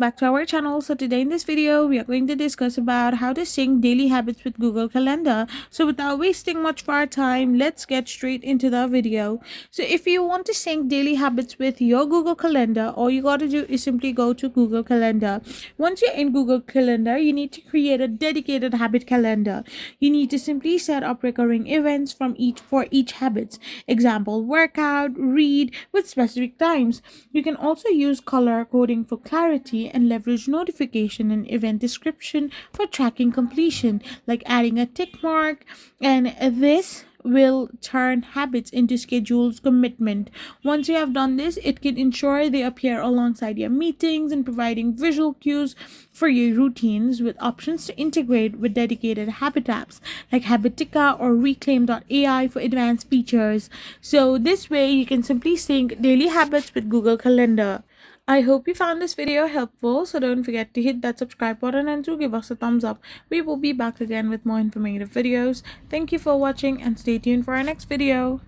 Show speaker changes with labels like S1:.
S1: back to our channel. So today in this video we are going to discuss about how to sync daily habits with Google Calendar. So without wasting much of our time, let's get straight into the video. So if you want to sync daily habits with your Google Calendar, all you got to do is simply go to Google Calendar. Once you're in Google Calendar, you need to create a dedicated habit calendar. You need to simply set up recurring events for each habits. Example, workout, read with specific times. You can also use color coding for clarity and leverage notification and event description for tracking completion, like adding a tick mark, and this will turn habits into scheduled commitment. Once you have done this, it can ensure they appear alongside your meetings and providing visual cues for your routines with options to integrate with dedicated habit apps like Habitica or Reclaim.ai for advanced features. So this way you can simply sync daily habits with Google Calendar. I hope you found this video helpful, so don't forget to hit that subscribe button and to give us a thumbs up. We will be back again with more informative videos. Thank you for watching and stay tuned for our next video.